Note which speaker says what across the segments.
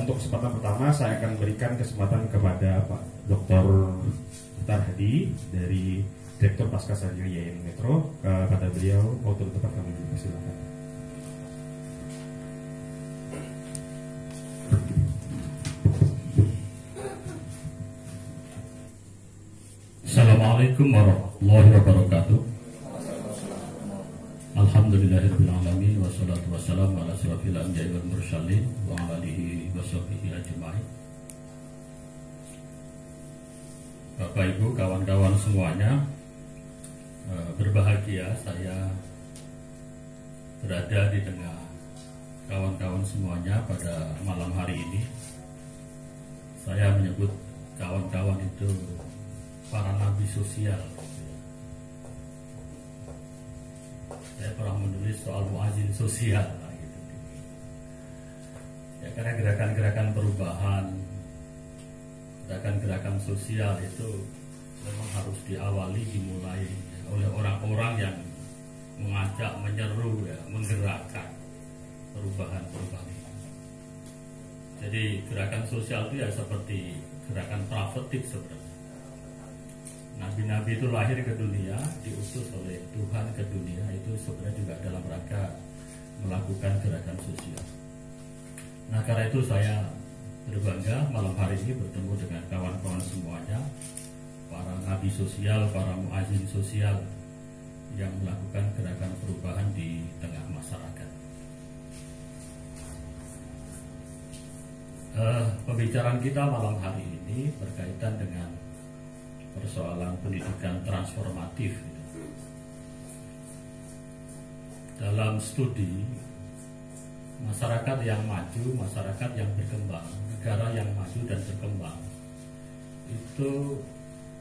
Speaker 1: untuk kesempatan pertama saya akan berikan kesempatan kepada Pak Dr. Tarhadi dari Direktur Pascasarjana YN Metro. Kepada beliau mau turut tempat kami silakan.
Speaker 2: Assalamualaikum warahmatullahi wabarakatuh. Alhamdulillahirabbil alamin wassalatu wassalamu ala asyrofil anbiya'i wal mursalin wa ala alihi washabbihi ajmain. Bapak Ibu, kawan-kawan semuanya, berbahagia saya berada di tengah kawan-kawan semuanya pada malam hari ini. Saya menyebut kawan-kawan itu para nabi sosial. Saya pernah menulis soal muazin sosial gitu. Ya, karena gerakan-gerakan perubahan, gerakan-gerakan sosial itu memang harus diawali, dimulai oleh orang-orang yang mengajak, menyeru, ya, menggerakkan perubahan-perubahan itu. Jadi gerakan sosial itu ya seperti gerakan profetik sebenarnya. Nabi-nabi itu lahir ke dunia, diutus oleh Tuhan ke dunia, itu sebenarnya juga dalam rangka melakukan gerakan sosial. Nah, karena itu saya berbangga malam hari ini bertemu dengan kawan-kawan semuanya, para nabi sosial, para muazin sosial yang melakukan gerakan perubahan di tengah masyarakat. Pembicaraan kita malam hari ini berkaitan dengan persoalan pendidikan transformatif. Dalam studi masyarakat yang maju, masyarakat yang berkembang, negara yang maju dan berkembang, itu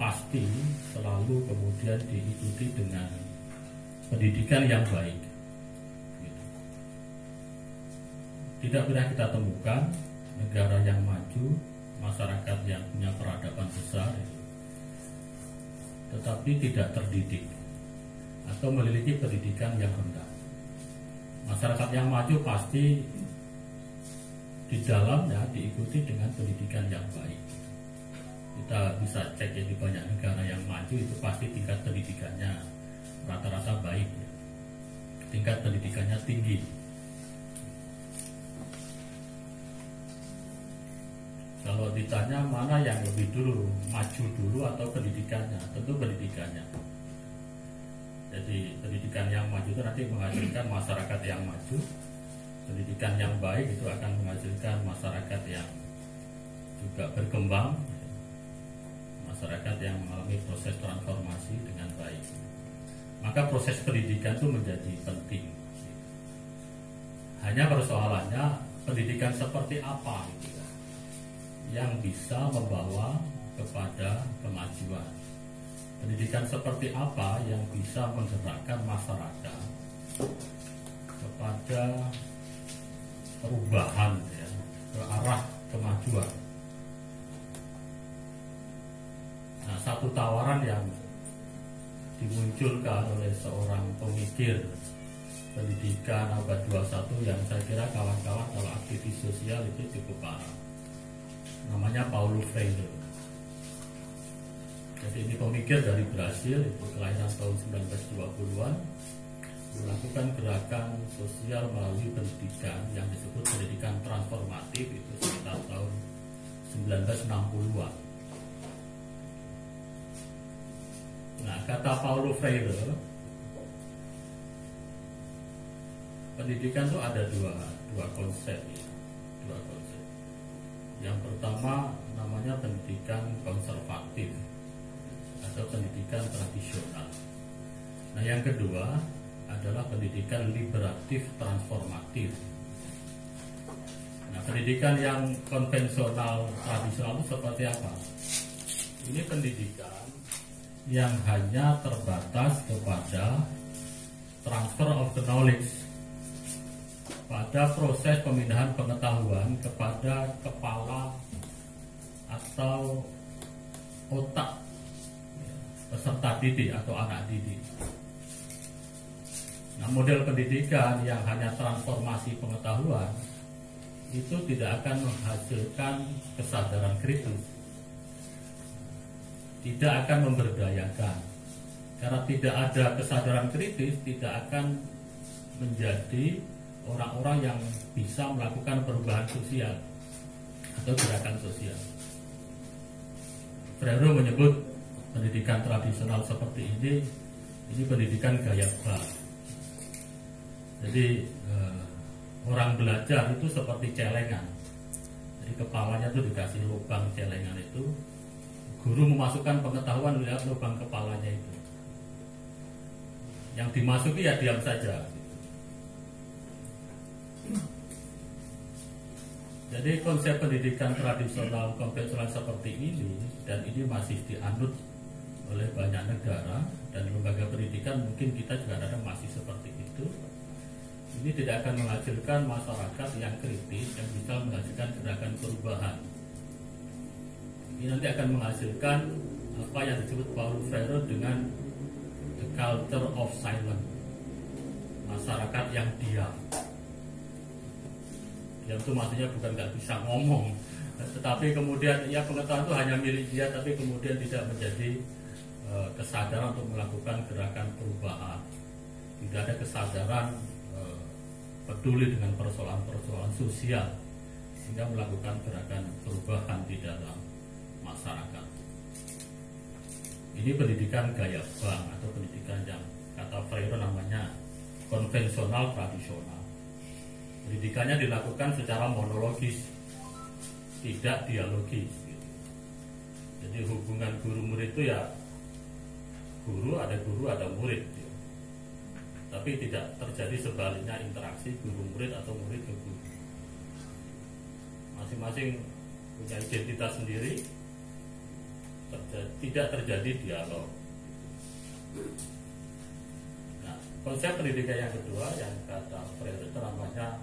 Speaker 2: pasti selalu kemudian diikuti dengan pendidikan yang baik. Tidak pernah kita temukan negara yang maju, masyarakat yang punya peradaban besar tetapi tidak terdidik atau memiliki pendidikan yang rendah. Masyarakat yang maju pasti di dalamnya diikuti dengan pendidikan yang baik. Kita bisa cek ya, di banyak negara yang maju itu pasti tingkat pendidikannya rata-rata baik ya. Tingkat pendidikannya tinggi. Kalau ditanya mana yang lebih dulu, maju dulu atau pendidikannya, tentu pendidikannya. Jadi pendidikan yang maju itu nanti menghasilkan masyarakat yang maju. Pendidikan yang baik itu akan menghasilkan masyarakat yang juga berkembang, masyarakat yang mengalami proses transformasi dengan baik. Maka proses pendidikan itu menjadi penting. Hanya persoalannya pendidikan seperti apa gitu, yang bisa membawa kepada kemajuan. Pendidikan seperti apa yang bisa menggerakkan masyarakat kepada perubahan ya, ke arah kemajuan. Nah, satu tawaran yang dimunculkan oleh seorang pemikir pendidikan abad 21 yang saya kira kawan-kawan kalau aktivis sosial itu cukup paham, namanya Paulo Freire. Jadi ini pemikir dari Brasil, itu kelahiran tahun 1920-an, melakukan gerakan sosial melalui pendidikan yang disebut pendidikan transformatif itu sekitar tahun 1960-an. Nah, kata Paulo Freire, pendidikan itu ada dua konsep ya. Dua konsep. Yang pertama namanya pendidikan konservatif atau pendidikan tradisional. Nah, yang kedua adalah pendidikan liberatif transformatif. Nah, pendidikan yang konvensional tradisional itu seperti apa? Ini pendidikan yang hanya terbatas kepada transfer of the knowledge, pada proses pemindahan pengetahuan kepada kepala atau otak peserta didik atau anak didik. Nah, model pendidikan yang hanya transformasi pengetahuan itu tidak akan menghasilkan kesadaran kritis, tidak akan memberdayakan. Karena tidak ada kesadaran kritis, tidak akan menjadi orang-orang yang bisa melakukan perubahan sosial atau gerakan sosial. Freire menyebut pendidikan tradisional seperti ini pendidikan gaya bang. Jadi orang belajar itu seperti celengan. Jadi kepalanya itu dikasih lubang celengan itu, guru memasukkan pengetahuan lewat lubang kepalanya itu. Yang dimasuki ya diam saja. Jadi konsep pendidikan tradisional konvensional seperti ini, dan ini masih dianut oleh banyak negara dan lembaga pendidikan, mungkin kita juga ada masih seperti itu. Ini tidak akan menghasilkan masyarakat yang kritis, yang bisa menghasilkan gerakan perubahan. Ini nanti akan menghasilkan apa yang disebut Paulo Freire dengan the culture of silence, masyarakat yang diam. Diam itu maksudnya bukan nggak bisa ngomong, tetapi kemudian ya pengetahuan itu hanya milik dia, tapi kemudian tidak menjadi kesadaran untuk melakukan gerakan perubahan. Tidak ada kesadaran peduli dengan persoalan-persoalan sosial sehingga melakukan gerakan perubahan di dalam masyarakat. Ini pendidikan gaya bang atau pendidikan yang kata Freire namanya konvensional tradisional. Pendidikannya dilakukan secara monologis, tidak dialogis. Jadi hubungan guru murid itu ya guru ada murid. Tapi tidak terjadi sebaliknya interaksi guru murid atau murid ke guru. Masing-masing punya identitas sendiri, tidak terjadi dialog. Nah, konsep pendidikan yang kedua yang kata Freire itu namanya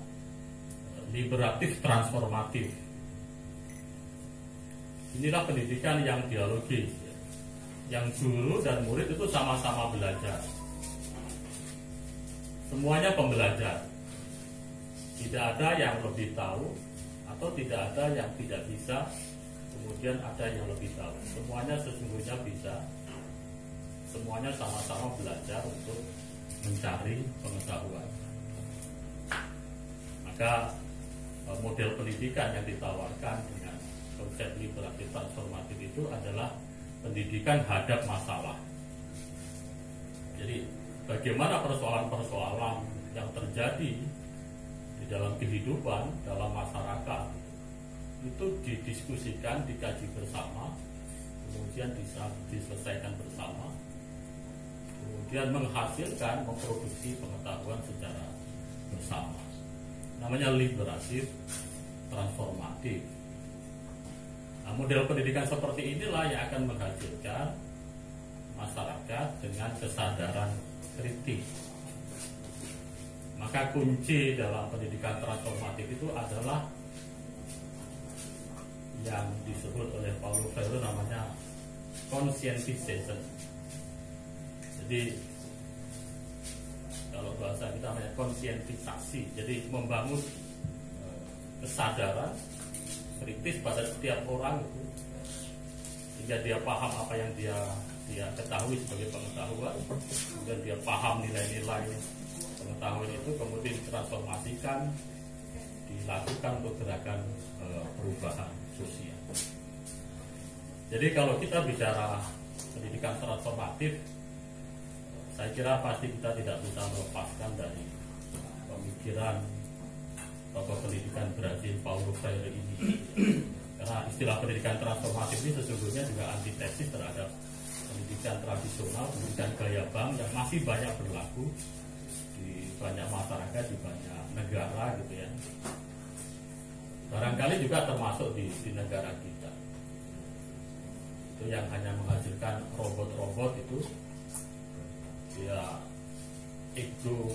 Speaker 2: liberatif transformatif. Inilah pendidikan yang dialogis, yang guru dan murid itu sama-sama belajar. Semuanya pembelajar. Tidak ada yang lebih tahu atau tidak ada yang tidak bisa, kemudian ada yang lebih tahu. Semuanya sesungguhnya bisa. Semuanya sama-sama belajar untuk mencari pengetahuan. Maka model pendidikan yang ditawarkan dengan konsep liberatif transformatif itu adalah pendidikan hadap masalah. Jadi bagaimana persoalan-persoalan yang terjadi di dalam kehidupan, dalam masyarakat itu didiskusikan, dikaji bersama, kemudian bisa diselesaikan bersama, kemudian menghasilkan, memproduksi pengetahuan secara bersama. Namanya liberatif transformatif. Nah, model pendidikan seperti inilah yang akan menghasilkan masyarakat dengan kesadaran kritis. Maka kunci dalam pendidikan transformatif itu adalah yang disebut oleh Paulo Freire namanya conscientization. Jadi kalau bahasa kita namanya konsientisasi. Jadi membangun kesadaran kritis pada setiap orang itu, sehingga dia paham apa yang dia ketahui sebagai pengetahuan, kemudian dia paham nilai-nilai pengetahuan itu, kemudian ditransformasikan, dilakukan untuk gerakan perubahan sosial. Jadi kalau kita bicara pendidikan transformatif, saya kira pasti kita tidak bisa melepaskan dari pemikiran tokoh pendidikan Brazil Paulo Freire ini. Karena istilah pendidikan transformatif ini sesungguhnya juga antitesis terhadap pendidikan tradisional, pendidikan gaya bang yang masih banyak berlaku di banyak masyarakat, di banyak negara gitu ya. Barangkali juga termasuk di negara kita. Itu yang hanya menghasilkan robot-robot itu, dia ego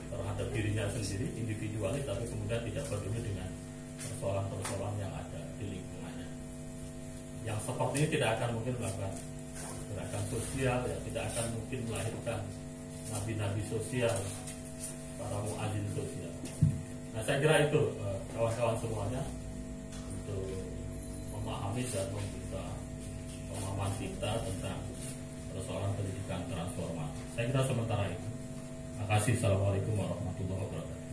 Speaker 2: terhadap dirinya sendiri, individualis, tapi kemudian tidak peduli dengan persoalan-persoalan yang ada di lingkungannya. Yang seperti ini tidak akan mungkin melakukan gerakan sosial, ya, tidak akan mungkin melahirkan nabi-nabi sosial, para muadzin sosial. Nah, saya kira itu kawan-kawan semuanya untuk memahami dan membuka pemahaman kita tentang persoalan pendidikan transformasi. Saya kira sementara itu. Terima kasih. Assalamualaikum warahmatullahi wabarakatuh.